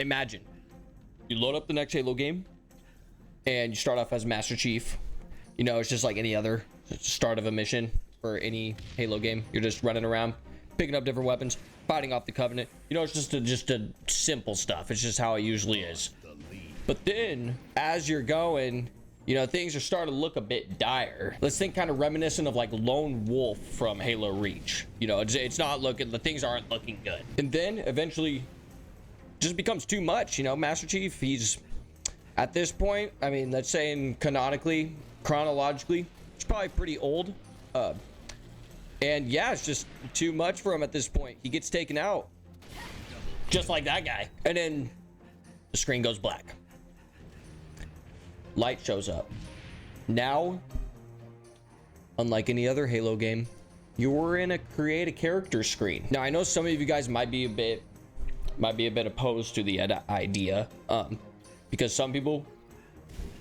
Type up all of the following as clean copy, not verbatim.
imagine you load up the next Halo game and you start off as Master Chief. You know, it's just like any other start of a mission for any Halo game. You're just running around, picking up different weapons, fighting off the Covenant. You know, it's just a simple stuff. It's just how it usually is. But then, as you're going, you know, things are starting to look a bit dire. Let's think kind of reminiscent of like Lone Wolf from Halo Reach. You know, it's not looking, the things aren't looking good. And then eventually just becomes too much. You know, Master Chief, he's at this point, I mean, let's say in chronologically, he's probably pretty old. And yeah, it's just too much for him at this point. He gets taken out just like that guy. And then the screen goes black. Light shows up. Now, unlike any other Halo game, you're in a create a character screen. Now, I know some of you guys might be a bit opposed to the idea, because some people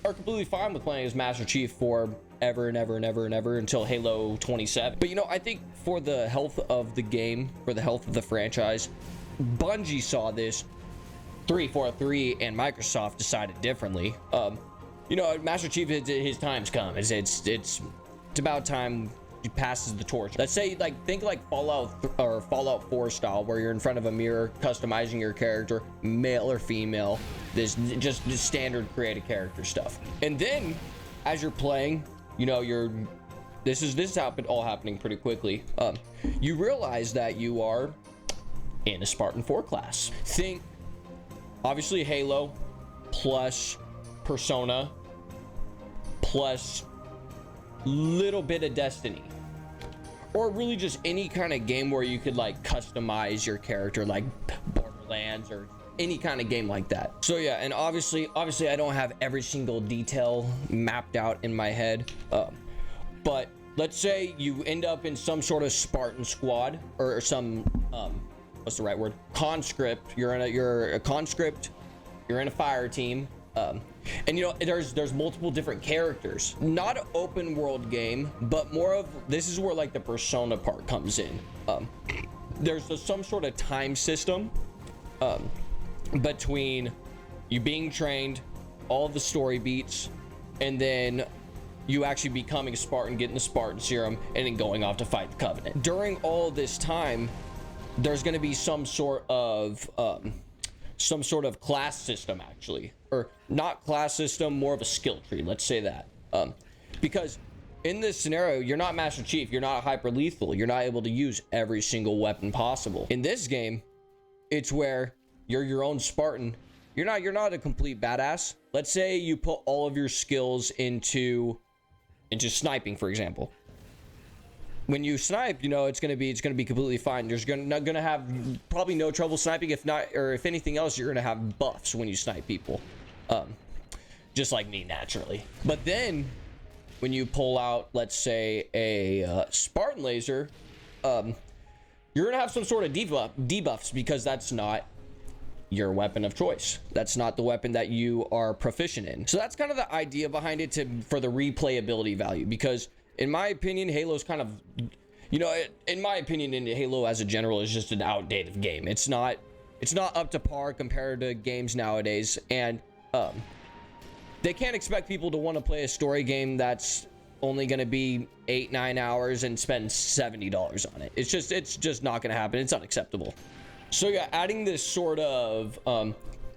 are completely fine with playing as Master Chief for ever and ever and ever and ever until Halo 27. But you know, I think for the health of the game, for the health of the franchise, Bungie saw this 343 and Microsoft decided differently. You know, Master Chief, his time's come. It's about time he passes the torch. Let's say, like, think like Fallout 4 style, where you're in front of a mirror customizing your character, male or female. This just standard creative character stuff. And then as you're playing, you know, this is all happening pretty quickly. You realize that you are in a Spartan 4 class. Think obviously Halo plus Persona plus little bit of Destiny, or really just any kind of game where you could like customize your character, like Borderlands or any kind of game like that. So yeah, and obviously I don't have every single detail mapped out in my head, but let's say you end up in some sort of Spartan squad or some what's the right word, conscript. You're a conscript, you're in a fire team, and you know, there's multiple different characters. Not an open world game, but more of, this is where like the Persona part comes in. There's some sort of time system between you being trained, all the story beats, and then you actually becoming a Spartan, getting the Spartan serum, and then going off to fight the Covenant. During all this time, there's going to be some sort of class system, actually, or not class system, more of a skill tree, let's say that, because in this scenario, you're not Master Chief, you're not hyper lethal, you're not able to use every single weapon possible. In this game, it's where you're your own Spartan. You're not a complete badass. Let's say you put all of your skills into sniping, for example. When you snipe, you know, it's gonna be completely fine. You're not gonna have probably no trouble sniping. If not, or if anything else, you're gonna have buffs when you snipe people, just like me, naturally. But then when you pull out, let's say, a Spartan laser, you're gonna have some sort of debuffs, because that's not your weapon of choice. That's not the weapon that you are proficient in. So that's kind of the idea behind it, for the replayability value, because in my opinion, Halo's kind of, you know, in my opinion, Halo as a general is just an outdated game. It's not up to par compared to games nowadays, and they can't expect people to want to play a story game that's only going to be 8-9 hours and spend $70 on it. It's just not going to happen. It's unacceptable. So yeah, adding this sort of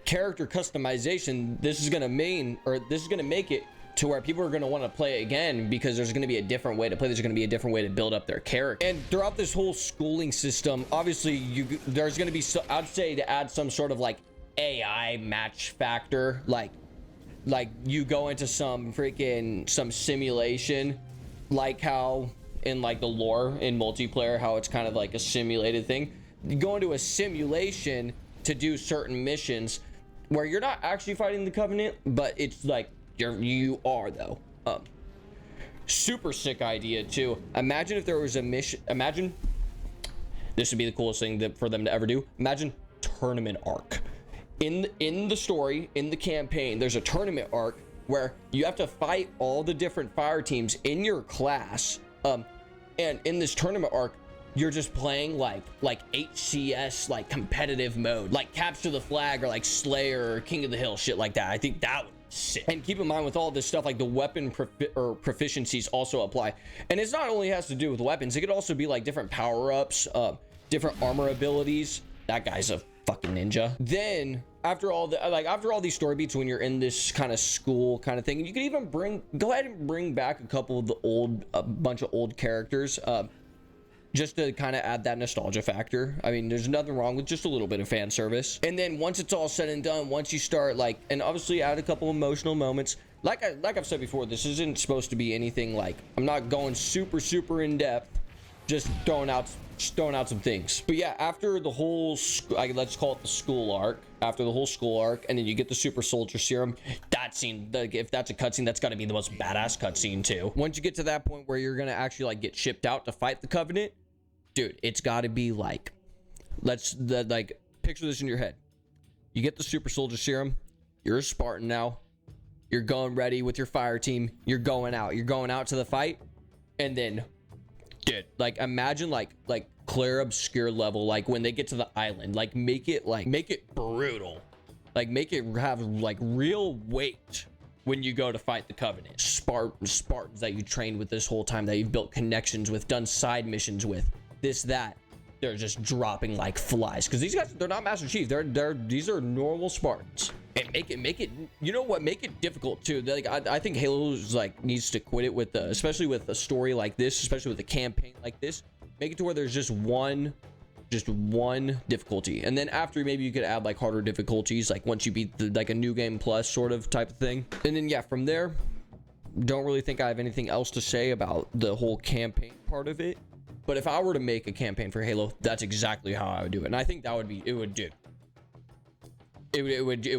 character customization, this is going to make it to where people are going to want to play again, because there's going to be a different way to play. There's going to be a different way to build up their character. And throughout this whole schooling system, obviously there's going to be, I'd say, to add some sort of like AI match factor, like you go into some simulation, like how in like the lore in multiplayer, how it's kind of like a simulated thing. You go into a simulation to do certain missions where you're not actually fighting the Covenant, but it's like you are though. Super sick idea too. Imagine if there was a mission. Imagine, this would be the coolest thing for them to ever do. Imagine tournament arc. In the story, in the campaign, there's a tournament arc where you have to fight all the different fire teams in your class. And in this tournament arc, you're just playing like HCS, like competitive mode, like Capture the Flag or like Slayer or King of the Hill, shit like that. I think that would be sick. And keep in mind with all this stuff, like the weapon proficiencies also apply. And it's not only has to do with weapons, it could also be like different power-ups, different armor abilities. That guy's a fucking ninja. Then after all these story beats, when you're in this kind of school kind of thing, you can even go ahead and bring back a couple of a bunch of old characters, just to kind of add that nostalgia factor. I mean, there's nothing wrong with just a little bit of fan service. And then once it's all said and done, once you start like, and obviously add a couple emotional moments, like I've said before, this isn't supposed to be anything like, I'm not going super in depth, just throwing out some things. But yeah, after the whole let's call it the school arc, after the whole school arc, and then you get the super soldier serum, that scene, if that's a cutscene, that's got to be the most badass cutscene too. Once you get to that point where you're gonna actually like get shipped out to fight the Covenant, dude, it's got to be like, like picture this in your head. You get the super soldier serum, you're a Spartan now, you're going ready with your fire team, you're going out to the fight, and then, dude, like imagine like Claire Obscure level, like when they get to the island, like make it brutal, like make it have like real weight when you go to fight the Covenant. Spartans that you trained with this whole time, that you've built connections with, done side missions with, this, that, they're just dropping like flies, because these guys, they're not Master Chief, these are normal Spartans. And make it you know what, make it difficult too. Like I think Halo's like needs to quit it with especially with a story like this, especially with a campaign like this, make it to where there's just one difficulty, and then after maybe you could add like harder difficulties, like once you beat like a new game plus sort of type of thing. And then yeah, from there, don't really think I have anything else to say about the whole campaign part of it. But if I were to make a campaign for Halo, that's exactly how I would do it. And I think that would be, it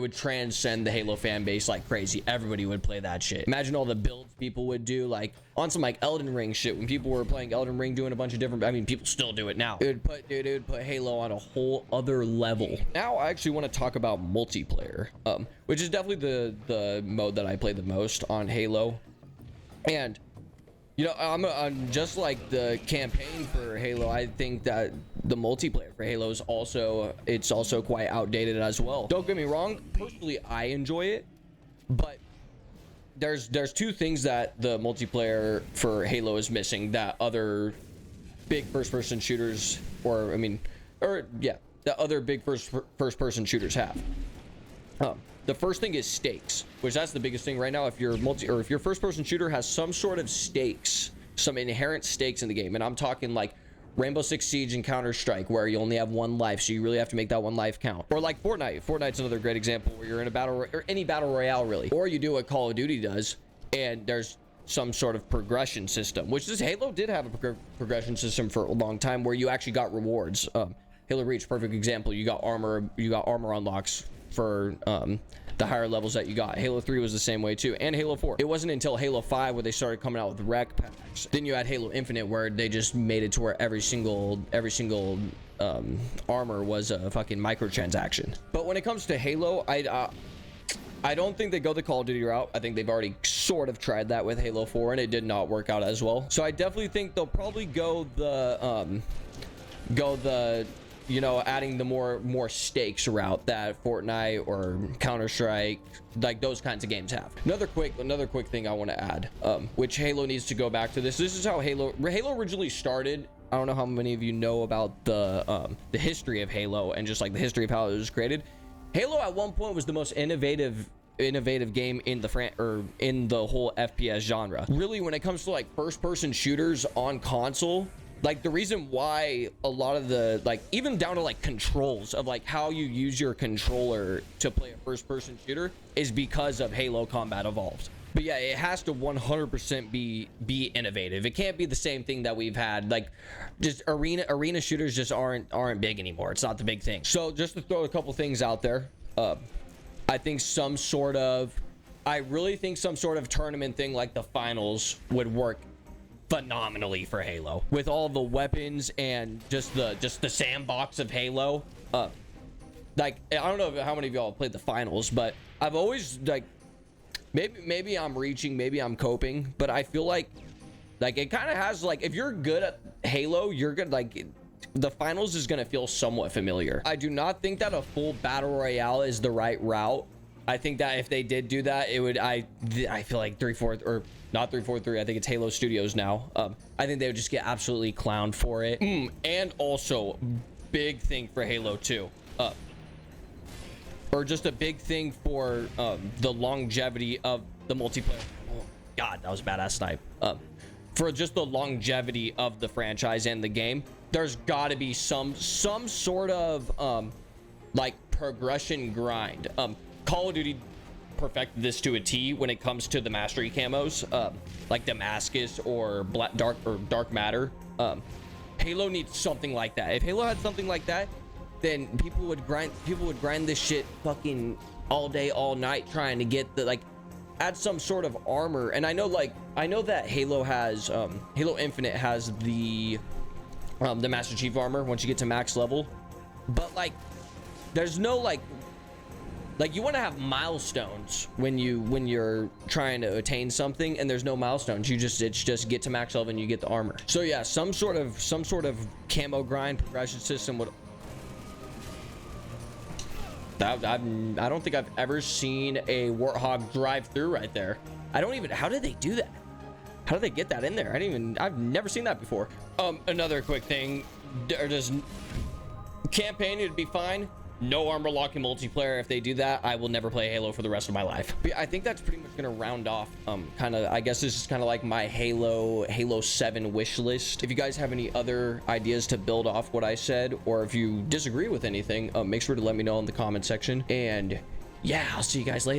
would transcend the Halo fan base like crazy. Everybody would play that shit. Imagine all the builds people would do, like on some like Elden Ring shit, when people were playing Elden Ring, doing a bunch of different, I mean, people still do it now. It would put Halo on a whole other level. Now I actually want to talk about multiplayer, which is definitely the mode that I play the most on Halo. And you know, I'm just like the campaign for Halo, I think that the multiplayer for Halo is also quite outdated as well. Don't get me wrong, personally I enjoy it, but there's two things that the multiplayer for Halo is missing that other big first-person shooters, that other big first-person shooters have. The first thing is stakes, which that's the biggest thing right now. If your first-person shooter has some sort of stakes, some inherent stakes in the game, and I'm talking like Rainbow Six Siege and Counter-Strike, where you only have one life, so you really have to make that one life count. Or like Fortnite. Fortnite's another great example where you're in a battle, or any battle royale really. Or you do what Call of Duty does, and there's some sort of progression system, which this Halo did have a progression system for a long time, where you actually got rewards. Halo Reach, perfect example. You got armor unlocks for the higher levels that you got. Halo 3 was the same way too, and Halo 4. It wasn't until Halo 5 where they started coming out with rec packs. Then you had Halo Infinite, where they just made it to where every single armor was a fucking microtransaction. But when it comes to Halo, I don't think they go the Call of Duty route. I think they've already sort of tried that with Halo 4, and it did not work out as well. So I definitely think they'll probably go the you know, adding the more stakes route that Fortnite or Counter-Strike, like those kinds of games have. Another quick thing I want to add, which Halo needs to go back to this. This is how Halo originally started. I don't know how many of you know about the history of Halo and just like the history of how it was created. Halo at one point was the most innovative game in the whole FPS genre. Really, when it comes to like first-person shooters on console, like the reason why a lot of the, like even down to like controls of like how you use your controller to play a first-person shooter is because of Halo Combat Evolved. But yeah, it has to 100% be innovative. It can't be the same thing that we've had. Like just arena shooters just aren't big anymore. It's not the big thing. So just to throw a couple things out there, I think I really think some sort of tournament thing like the finals would work phenomenally for Halo, with all the weapons and just the sandbox of Halo. Like I don't know how many of y'all have played the finals, but I've always like, maybe I'm reaching, maybe I'm coping, but I feel like Like it kind of has like, if you're good at Halo, you're good. Like the finals is going to feel somewhat familiar. I do not think that a full battle royale is the right route. I think that if they did do that, it would, I feel like 343, or not 343, I think it's Halo Studios now. I think they would just get absolutely clowned for it. And also big thing for Halo 2, or just a big thing for the longevity of the multiplayer. Oh God, that was a badass snipe. For just the longevity of the franchise and the game, there's got to be some sort of like progression grind. Call of Duty perfected this to a T when it comes to the mastery camos, like Damascus or Dark Matter. Halo needs something like that. If Halo had something like that, then people would grind this shit fucking all day, all night, trying to get the, like, add some sort of armor. And I know that Halo has Halo Infinite has the Master Chief armor once you get to max level, but like there's no like you want to have milestones when you're trying to attain something, and there's no milestones. It's just get to max level and you get the armor. So yeah, some sort of camo grind progression system would. I don't think I've ever seen a Warthog drive through right there. I don't even, how did they do that? How did they get that in there? I've never seen that before. Another quick thing, does campaign, it'd be fine. No armor locking multiplayer. If they do that, I will never play Halo for the rest of my life. But yeah, I think that's pretty much gonna round off kind of, I guess this is kind of like my Halo 7 wish list. If you guys have any other ideas to build off what I said, or if you disagree with anything, make sure to let me know in the comment section. And yeah, I'll see you guys later.